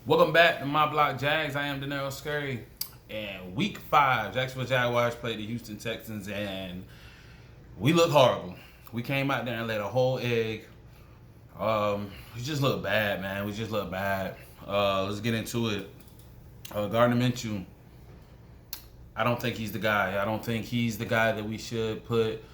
Welcome back to My Block Jags. I am Danero Scurry. And week 5, Jacksonville Jaguars played the Houston Texans, and we looked horrible. We came out there and laid a whole egg. We just looked bad, man. We just looked bad. Let's get into it. Gardner Minshew, I don't think he's the guy. I don't think he's the guy that we should put.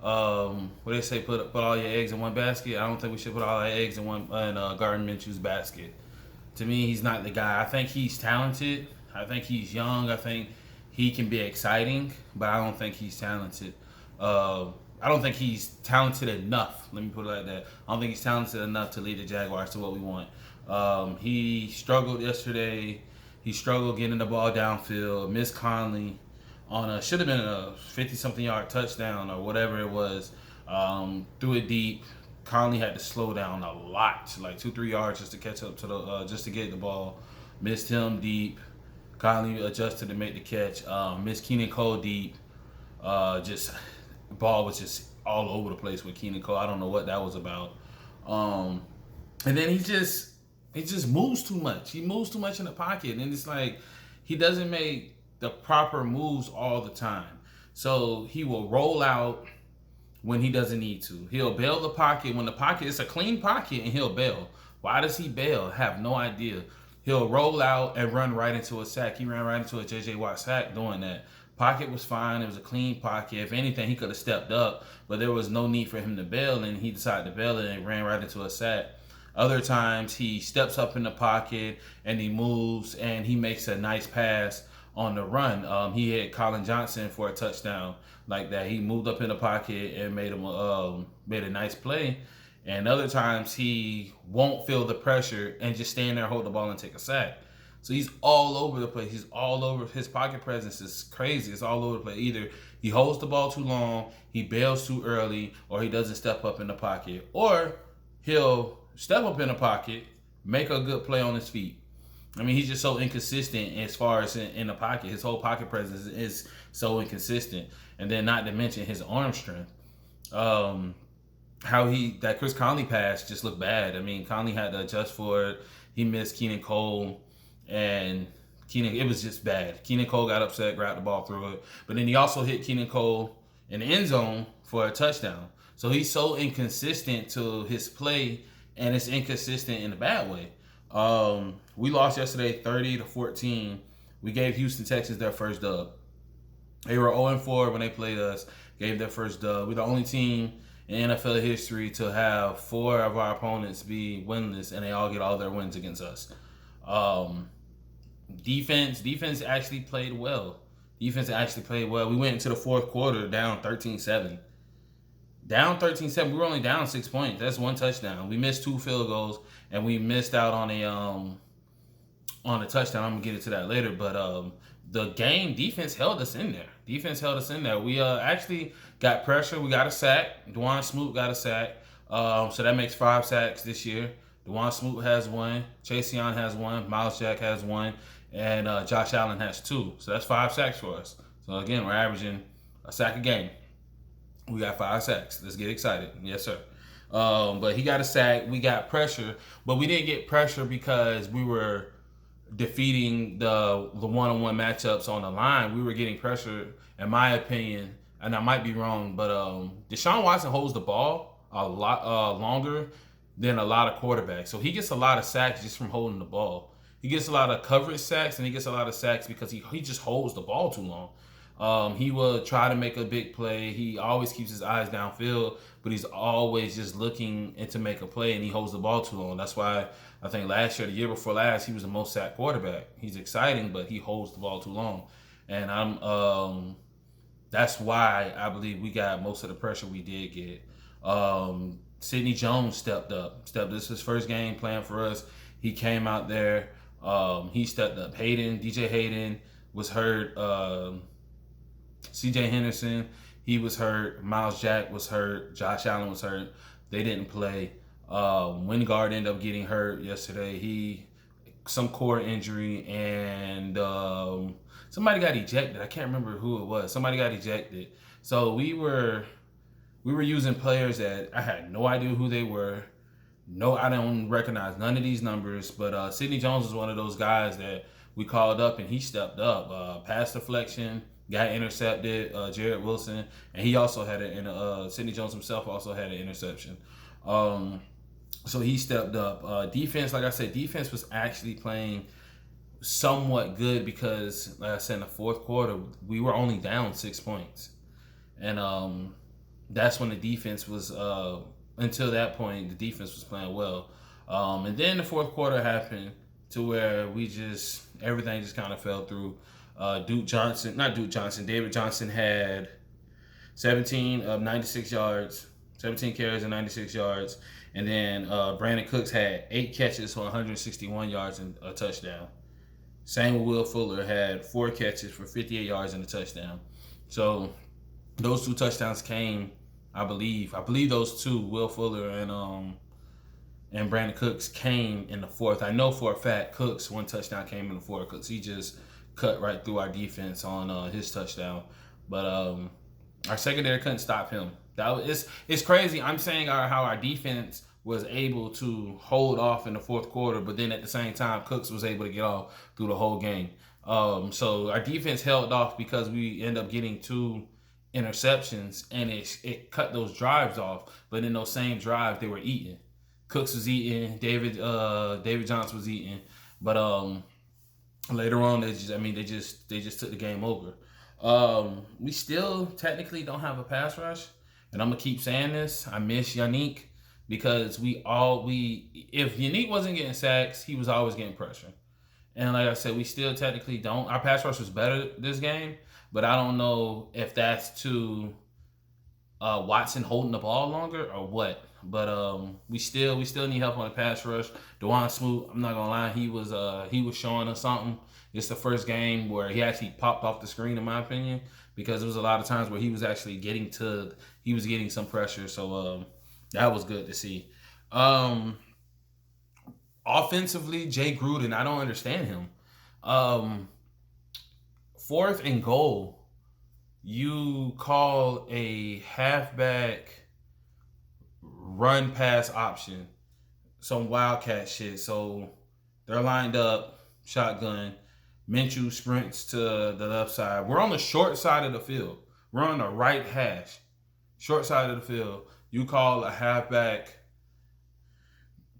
What they say, put all your eggs in one basket. I don't think we should put all our eggs in Gardner Minshew's basket. To me, he's not the guy. I think he's talented. I think he's young. I think he can be exciting, but I don't think he's talented. I don't think he's talented enough. Let me put it like that. I don't think he's talented enough to lead the Jaguars to what we want. He struggled yesterday. He struggled getting the ball downfield. Missed Conley on should have been a 50-something yard touchdown or whatever it was. Threw it deep. Conley had to slow down a lot, like 2-3 yards just to catch up to just to get the ball. Missed him deep. Conley adjusted to make the catch. Missed Keenan Cole deep. Just ball was just all over the place with Keenan Cole. I don't know what that was about. And then he just moves too much. He moves too much in the pocket, and it's like he doesn't make the proper moves all the time. So he will roll out when he doesn't need to. He'll bail the pocket when the pocket is a clean pocket, and he'll bail. Why does he bail? I have no idea. He'll roll out and run right into a sack. He ran right into a J.J. Watt sack doing that. Pocket was fine. It was a clean pocket. If anything, he could have stepped up, but there was no need for him to bail, and he decided to bail it and ran right into a sack. Other times, he steps up in the pocket and he moves and he makes a nice pass on the run. He hit Colin Johnson for a touchdown like that. He moved up in the pocket and made a nice play. And other times he won't feel the pressure and just stand there, hold the ball, and take a sack. So he's all over the place. He's all over. His pocket presence is crazy. It's all over the place. Either he holds the ball too long, he bails too early, or he doesn't step up in the pocket. Or he'll step up in the pocket, make a good play on his feet. I mean, he's just so inconsistent as far as in the pocket. His whole pocket presence is so inconsistent. And then not to mention his arm strength. That Chris Conley pass just looked bad. I mean, Conley had to adjust for it. He missed Keenan Cole, and it was just bad. Keenan Cole got upset, grabbed the ball, threw it. But then he also hit Keenan Cole in the end zone for a touchdown. So he's so inconsistent to his play, and it's inconsistent in a bad way. We lost yesterday 30-14. We gave Houston Texans their first dub. They were 0-4 when they played us, gave their first dub. We're the only team in NFL history to have 4 of our opponents be winless, and they all get all their wins against us. Defense actually played well. We went into the fourth quarter down 13-7. Down 13-7. We were only down 6 points. That's one touchdown. We missed 2 field goals, and we missed out on a touchdown. I'm gonna get into that later. But the game defense held us in there. We actually got pressure. We got a sack. Dwan Smoot got a sack. So that makes 5 sacks this year. Dwan Smoot has 1. Chase Young has 1. Miles Jack has 1. And Josh Allen has 2. So that's 5 sacks for us. So again, we're averaging a sack a game. We got 5 sacks. Let's get excited. Yes, sir. But he got a sack. We got pressure. But we didn't get pressure because we were defeating the one-on-one matchups on the line. We were getting pressure, in my opinion, and I might be wrong, but Deshaun Watson holds the ball a lot longer than a lot of quarterbacks. So he gets a lot of sacks just from holding the ball. He gets a lot of coverage sacks, and he gets a lot of sacks because he just holds the ball too long. He will try to make a big play. He always keeps his eyes downfield, but he's always just looking to make a play, and he holds the ball too long. That's why I think last year, the year before last, he was the most sacked quarterback. He's exciting, but he holds the ball too long. And that's why I believe we got most of the pressure we did get. Sidney Jones stepped up. This is his first game playing for us. He came out there. He stepped up. DJ Hayden was hurt. C.J. Henderson, he was hurt. Miles Jack was hurt. Josh Allen was hurt. They didn't play. Wingard ended up getting hurt yesterday. Some core injury, and somebody got ejected. I can't remember who it was. Somebody got ejected. So we were using players that I had no idea who they were. No, I don't recognize none of these numbers, but Sidney Jones was one of those guys that we called up and he stepped up. Pass deflection, got intercepted, Jared Wilson, and he also had Sidney Jones himself also had an interception. So he stepped up. Defense, like I said, defense was actually playing somewhat good because, like I said, in the fourth quarter, we were only down 6 points. And that's when the defense was, until that point, the defense was playing well. And then the fourth quarter happened to where everything just kind of fell through. David Johnson had 17 of 96 yards, 17 carries and 96 yards. And then Brandon Cooks had 8 catches for 161 yards and a touchdown. Same with Will Fuller, had 4 catches for 58 yards and a touchdown. So those 2 touchdowns came, I believe those 2, Will Fuller and Brandon Cooks, came in the fourth. I know for a fact Cooks' 1 touchdown came in the fourth because he just cut right through our defense on his touchdown. But our secondary couldn't stop him. It's crazy. I'm saying how our defense was able to hold off in the fourth quarter, but then at the same time, Cooks was able to get off through the whole game. So our defense held off because we ended up getting 2 interceptions, and it cut those drives off. But in those same drives, they were eating. Cooks was eating. David Johnson was eating. But later on, they just took the game over. We still technically don't have a pass rush, and I'm gonna keep saying this. I miss Yannick because if Yannick wasn't getting sacks, he was always getting pressure. And like I said, we still technically don't. Our pass rush was better this game, but I don't know if that's to Watson holding the ball longer or what. But we still need help on the pass rush. DeJuan Smoot, I'm not gonna lie, he was showing us something. It's the first game where he actually popped off the screen, in my opinion, because there was a lot of times where he was actually getting some pressure. So that was good to see. Offensively, Jay Gruden, I don't understand him. 4th and goal, you call a halfback run pass option, some wildcat shit. So they're lined up, shotgun. Minshew sprints to the left side. We're on the short side of the field. We're on the right hash, short side of the field. You call a halfback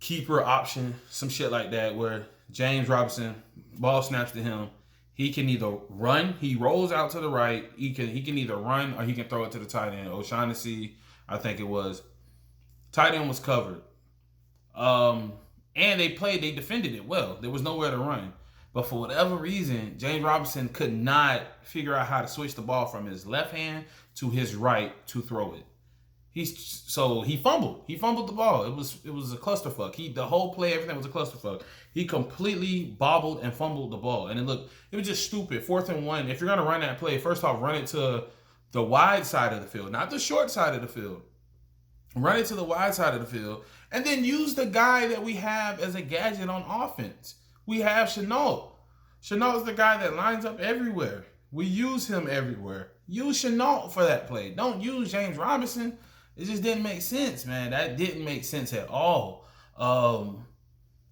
keeper option, some shit like that, where James Robinson, ball snaps to him. He can either run, he rolls out to the right. He can either run or he can throw it to the tight end. O'Shaughnessy, I think it was. Tight end was covered. And they defended it well. There was nowhere to run. But for whatever reason, James Robinson could not figure out how to switch the ball from his left hand to his right to throw it. So he fumbled. He fumbled the ball. It was a clusterfuck. The whole play, everything was a clusterfuck. He completely bobbled and fumbled the ball. And it was just stupid. 4th and 1. If you're gonna run that play, first off, run it to the wide side of the field, not the short side of the field. Run it to the wide side of the field, and then use the guy that we have as a gadget on offense. We have Chenault. Chenault's the guy that lines up everywhere. We use him everywhere. Use Chenault for that play. Don't use James Robinson. It just didn't make sense, man. That didn't make sense at all.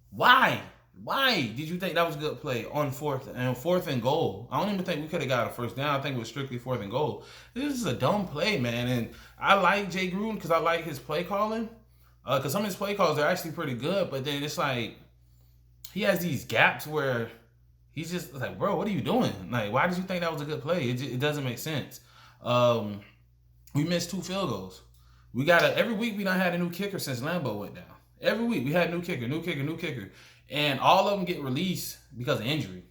Why? Why did you think that was a good play on 4th and goal? I don't even think we could have got a first down. I think it was strictly 4th and goal. This is a dumb play, man. And I like Jay Gruden because I like his play calling. Because some of his play calls are actually pretty good, but then it's like he has these gaps where he's just like, bro, what are you doing? Like, why did you think that was a good play? It doesn't make sense. We missed 2 field goals. Every week we done had a new kicker since Lambeau went down. Every week we had new kicker. And all of them get released because of injury.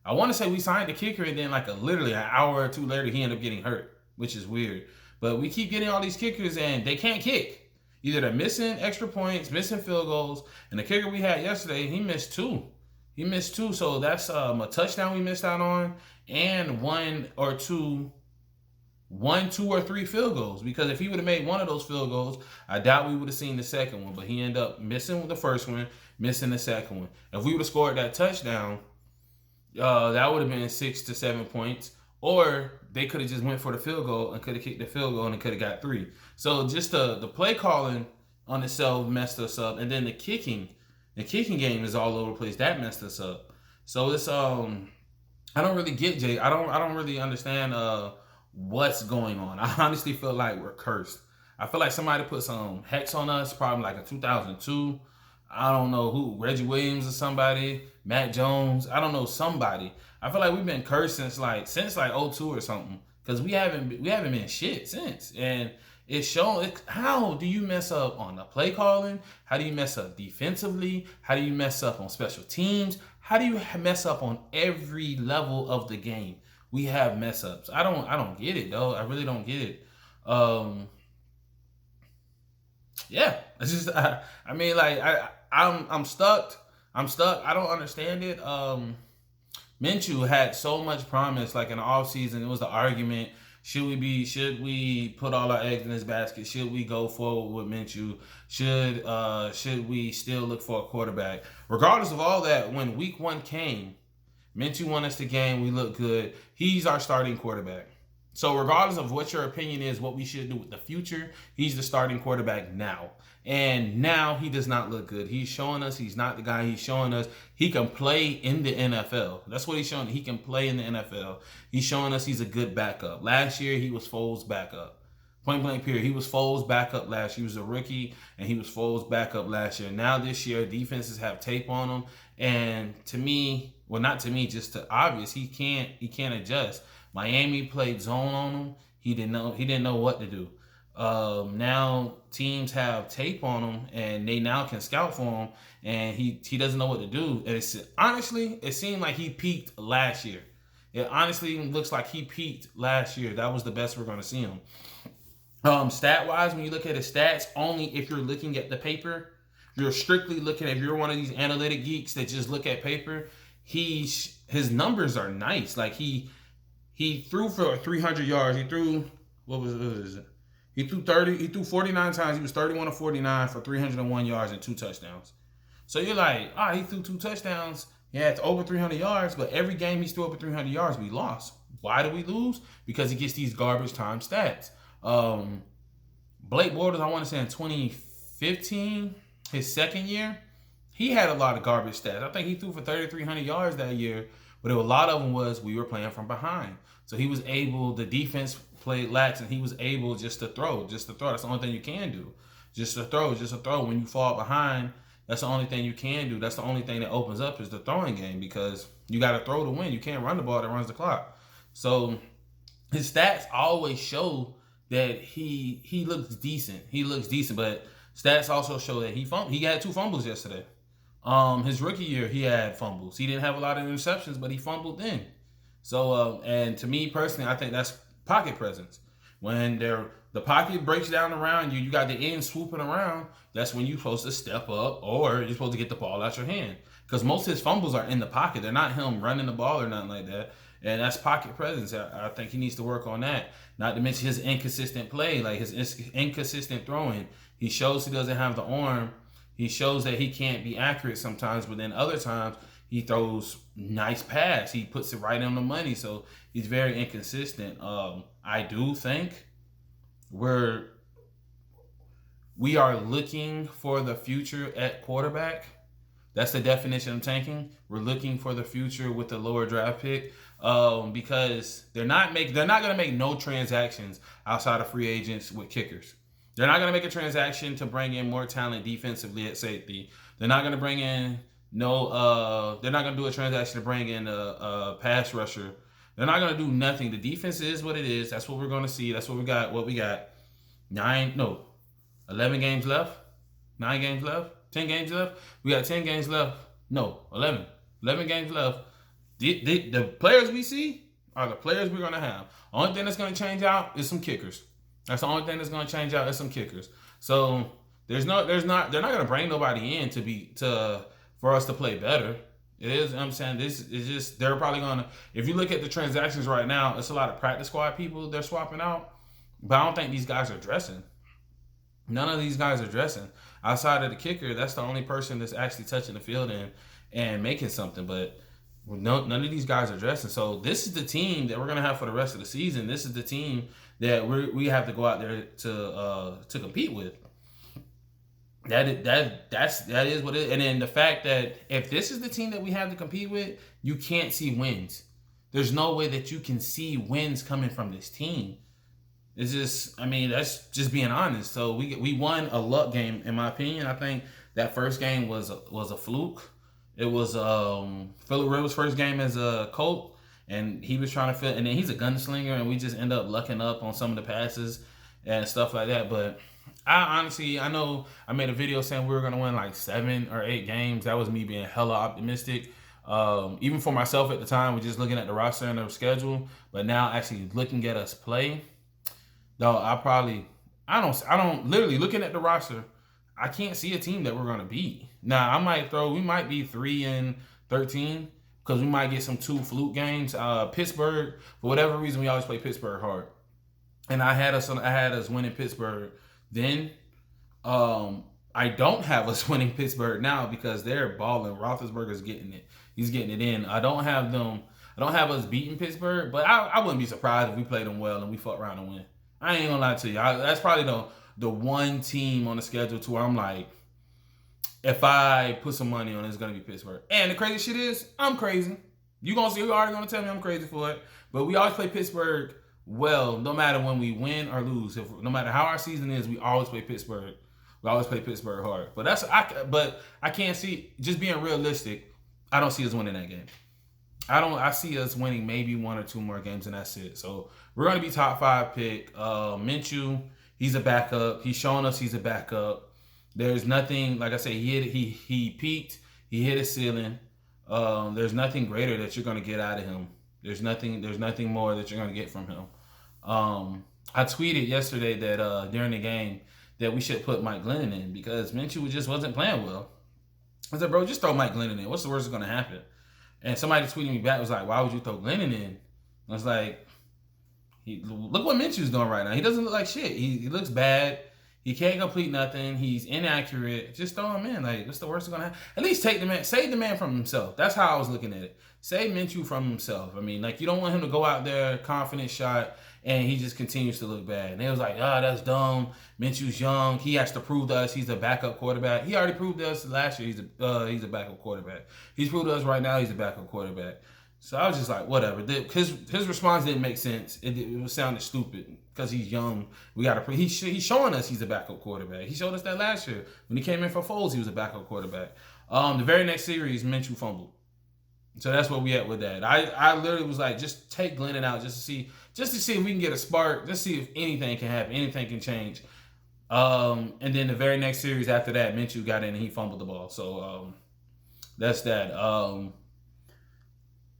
I want to say we signed the kicker and then literally an hour or 2 later he ended up getting hurt, which is weird. But we keep getting all these kickers and they can't kick. Either they're missing extra points, missing field goals. And the kicker we had yesterday, he missed 2. So that's a touchdown we missed out on and 1, 2 or 3 field goals. Because if he would have made one of those field goals, I doubt we would have seen the second one. But he ended up missing the first one, missing the second one. If we would have scored that touchdown, that would have been 6 to 7 points. Or they could have just went for the field goal and could have kicked the field goal and could have got 3. So just the play calling on itself messed us up, and then the kicking game is all over the place. That messed us up. So it's I don't really get Jay. I don't really understand what's going on. I honestly feel like we're cursed. I feel like somebody put some hex on us, probably like in 2002. I don't know who, Reggie Williams or somebody, Matt Jones. I don't know, somebody. I feel like we've been cursed since like '02 or something, because we haven't been shit since. And it's shown. How do you mess up on the play calling? How do you mess up defensively? How do you mess up on special teams? How do you mess up on every level of the game? We have mess ups. I don't get it though. I really don't get it. Yeah, it's just I mean, like I'm stuck. I don't understand it. Minshew had so much promise. Like in the offseason, it was the argument: should we put all our eggs in this basket? Should we go forward with Minshew? Should we still look for a quarterback? Regardless of all that, when week 1 came, Minshew won us the game. We look good. He's our starting quarterback. So regardless of what your opinion is, what we should do with the future, he's the starting quarterback now. And now he does not look good. He's showing us he's not the guy. He's showing us he can play in the NFL. That's what he's showing. He can play in the NFL. He's showing us he's a good backup. Last year, he was Foles' backup. Point blank period. He was Foles' backup last year. He was a rookie, and he was Foles' backup last year. Now this year, defenses have tape on him. And to me, well, not to me, just to obvious, he can't adjust. Miami played zone on him. He didn't know what to do. Now teams have tape on him, and they now can scout for him, and he doesn't know what to do. And honestly, it seemed like he peaked last year. It honestly looks like he peaked last year. That was the best we're going to see him. Stat wise, when you look at his stats, only if you're looking at the paper, you're strictly looking. If you're one of these analytic geeks that just look at paper, his numbers are nice. Like he threw for 300 yards. He threw what was it? He threw 49 times. He was 31 of 49 for 301 yards and 2 touchdowns. So you're like, he threw 2 touchdowns. He had over 300 yards, but every game he's threw over 300 yards, we lost. Why do we lose? Because he gets these garbage time stats. Blake Bortles, I want to say in 2015, his second year, he had a lot of garbage stats. I think he threw for 3,300 yards that year, but a lot of them was we were playing from behind. So he was able, the defense played lax, and he was able just to throw. That's the only thing you can do. Just to throw. When you fall behind, that's the only thing you can do. That's the only thing that opens up is the throwing game, because you got to throw to win. You can't run the ball that runs the clock. So his stats always show that he looks decent. But stats also show that he had 2 fumbles yesterday. His rookie year, he had fumbles. He didn't have a lot of interceptions, but he fumbled then. So, and to me personally, I think that's pocket presence. When the pocket breaks down around you, you got the end swooping around, that's when you're supposed to step up, or you're supposed to get the ball out your hand. Because most of his fumbles are in the pocket. They're not him running the ball or nothing like that. And that's pocket presence. I think he needs to work on that. Not to mention his inconsistent play, like his inconsistent throwing. He shows he doesn't have the arm. He shows that he can't be accurate sometimes, but then other times he throws nice pass. He puts it right on the money. So he's very inconsistent. I do think we are looking for the future at quarterback. That's the definition of tanking. We're looking for the future with the lower draft pick, because they're not going to make no transactions outside of free agents with kickers. They're not going to make a transaction to bring in more talent defensively at safety. They're not going to bring in they're not going to do a transaction to bring in a pass rusher. They're not going to do nothing. The defense is what it is. That's what we're going to see. That's what we got. 11 games left. 9 games left. 10 games left. We got 10 games left. No, 11. 11 games left. The players we see are the players we're going to have. Only thing that's going to change out is some kickers. That's the only thing that's going to change out is some kickers. So they're not going to bring nobody in for us to play better. It is, I'm saying, this is just, they're probably going to, if you look at the transactions right now, it's a lot of practice squad people they're swapping out, but I don't think these guys are dressing. None of these guys are dressing. Outside of the kicker, that's the only person that's actually touching the field and making something, but none of these guys are dressing. So this is the team that we're going to have for the rest of the season. This is the team that we have to go out there to compete with. That is what it is. And then the fact that if this is the team that we have to compete with, you can't see wins. There's no way that you can see wins coming from this team. It's just, I mean, that's just being honest. So we won a luck game, in my opinion. I think that first game was a fluke. It was Phillip Rivers' first game as a Colt, and he was trying to fit. And then he's a gunslinger, and we just end up lucking up on some of the passes and stuff like that. But I know I made a video saying we were gonna win like 7 or 8 games. That was me being hella optimistic. Even for myself at the time, we're just looking at the roster and the schedule. But now actually looking at us play, though, I don't literally looking at the roster, I can't see a team that we're gonna beat. Now we might be 3-13 because we might get some 2 fluke games. Pittsburgh, for whatever reason, we always play Pittsburgh hard, and I had us winning Pittsburgh then. I don't have us winning Pittsburgh now because they're balling. Roethlisberger's getting it. He's getting it in. I don't have us beating Pittsburgh, but I wouldn't be surprised if we played them well and we fuck around and win. I ain't gonna lie to you. That's probably the one team on the schedule to where I'm like, if I put some money on it, it's gonna be Pittsburgh. And the crazy shit is, I'm crazy. You already gonna tell me I'm crazy for it. But we always play Pittsburgh well, no matter when we win or lose. No matter how our season is, we always play Pittsburgh. We always play Pittsburgh hard. But I can't see, just being realistic, I don't see us winning that game. I see us winning maybe 1 or 2 more games, and that's it. So we're gonna be top 5 pick. Minshew, he's a backup. He's shown us he's a backup. There's nothing, like I say, he peaked. He hit his ceiling. There's nothing greater that you're gonna get out of him. There's nothing more that you're gonna get from him. I tweeted yesterday that during the game that we should put Mike Glennon in because Minshew just wasn't playing well. I said, bro, just throw Mike Glennon in. What's the worst that's gonna happen? And somebody tweeted me back, was like, why would you throw Glennon in? I was like, look what Minshew's doing right now. He doesn't look like shit. He looks bad. He can't complete nothing. He's inaccurate. Just throw him in. Like, what's the worst that's gonna happen? At least save the man from himself. That's how I was looking at it. Save Minshew from himself. I mean, like, you don't want him to go out there, confident shot, and he just continues to look bad. And they was like, that's dumb. Minshew's young. He has to prove to us he's a backup quarterback. He already proved to us last year he's a backup quarterback. He's proved to us right now he's a backup quarterback. So I was just like, whatever. His response didn't make sense. It sounded stupid because he's young. We got to. He's showing us he's a backup quarterback. He showed us that last year when he came in for Foles. He was a backup quarterback. The very next series, Minshew fumbled. So that's where we at with that. I literally was like, just take Glennon out just to see if we can get a spark. Just see if anything can happen, anything can change. And then the very next series after that, Minshew got in and he fumbled the ball. So that's that.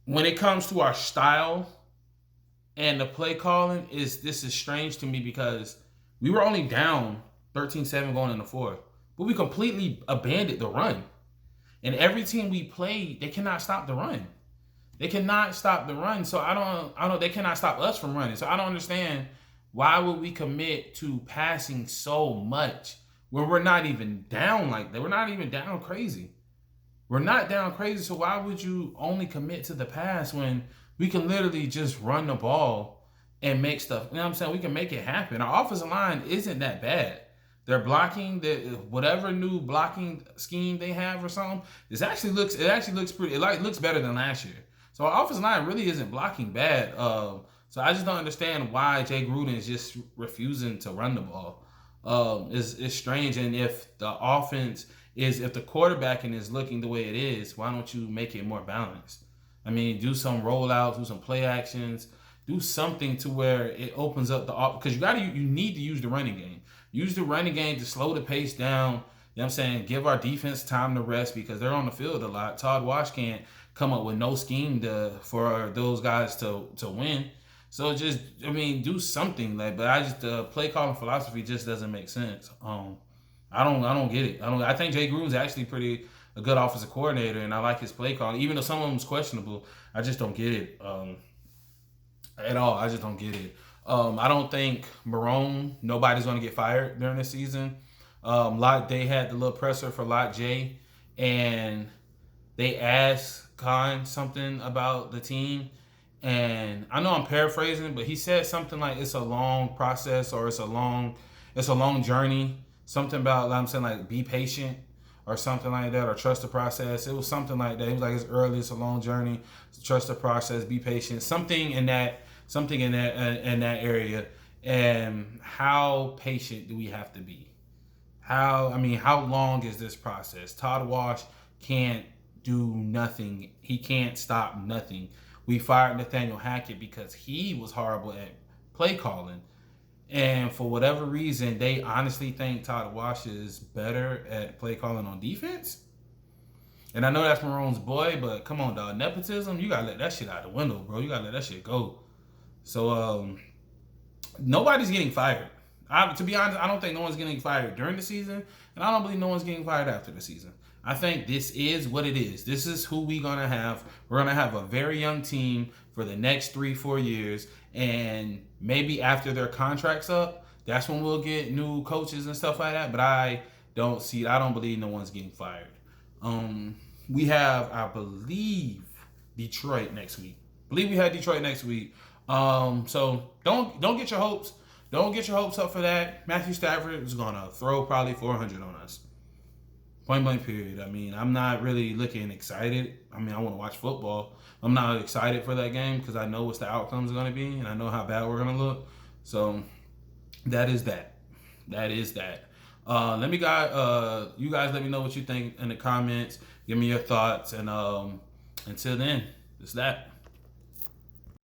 When it comes to our style and the play calling, this is strange to me because we were only down 13-7 going in the fourth, but we completely abandoned the run. And every team we played, they cannot stop the run. They cannot stop the run. So I don't. They cannot stop us from running. So I don't understand why would we commit to passing so much when we're not even down like that. We're not even down crazy. We're not down crazy. So why would you only commit to the pass when we can literally just run the ball and make stuff? You know what I'm saying? We can make it happen. Our offensive line isn't that bad. They're blocking whatever new blocking scheme they have or something. It actually looks pretty. It looks better than last year. So our offensive line really isn't blocking bad. So I just don't understand why Jay Gruden is just refusing to run the ball. It's strange. And if the quarterbacking is looking the way it is, why don't you make it more balanced? I mean, do some rollouts, do some play actions, do something to where it opens up the because you need to use the running game. Use the running game to slow the pace down. You know what I'm saying? Give our defense time to rest because they're on the field a lot. Todd Wash can't come up with no scheme for those guys to win. So do something but the play calling philosophy just doesn't make sense. I don't get it. I think Jay Gruden's actually a good offensive coordinator, and I like his play calling, even though some of them's questionable. I just don't get it at all. I just don't get it. I don't think nobody's going to get fired during the season. They had the little presser for Lot J, and they asked Khan something about the team. And I know I'm paraphrasing, but he said something like it's a long process or it's a long journey, something about, I'm saying, like, be patient or something like that, or trust the process. It was something like that. He was like, it's early, it's a long journey. So trust the process, be patient. Something in that area. And how patient do we have to be? How long is this process? Todd Wash can't do nothing. He can't stop nothing. We fired Nathaniel Hackett because he was horrible at play calling. And for whatever reason, they honestly think Todd Wash is better at play calling on defense. And I know that's Marone's boy, but come on, dog. Nepotism, you gotta let that shit out the window, bro. You gotta let that shit go. So nobody's getting fired. To be honest, I don't think no one's getting fired during the season, and I don't believe no one's getting fired after the season. I think this is what it is. This is who we're gonna have. We're gonna have a very young team for the next 3-4 years, and maybe after their contract's up, that's when we'll get new coaches and stuff like that. But I don't believe no one's getting fired. We have, I believe, Detroit next week. So don't get your hopes. Don't get your hopes up for that. Matthew Stafford is gonna throw probably 400 on us. Point blank period. I'm not really looking excited. I want to watch football. I'm not excited for that game because I know what the outcomes are going to be and I know how bad we're going to look. So that is that. You guys let me know what you think in the comments. Give me your thoughts, and until then, it's that.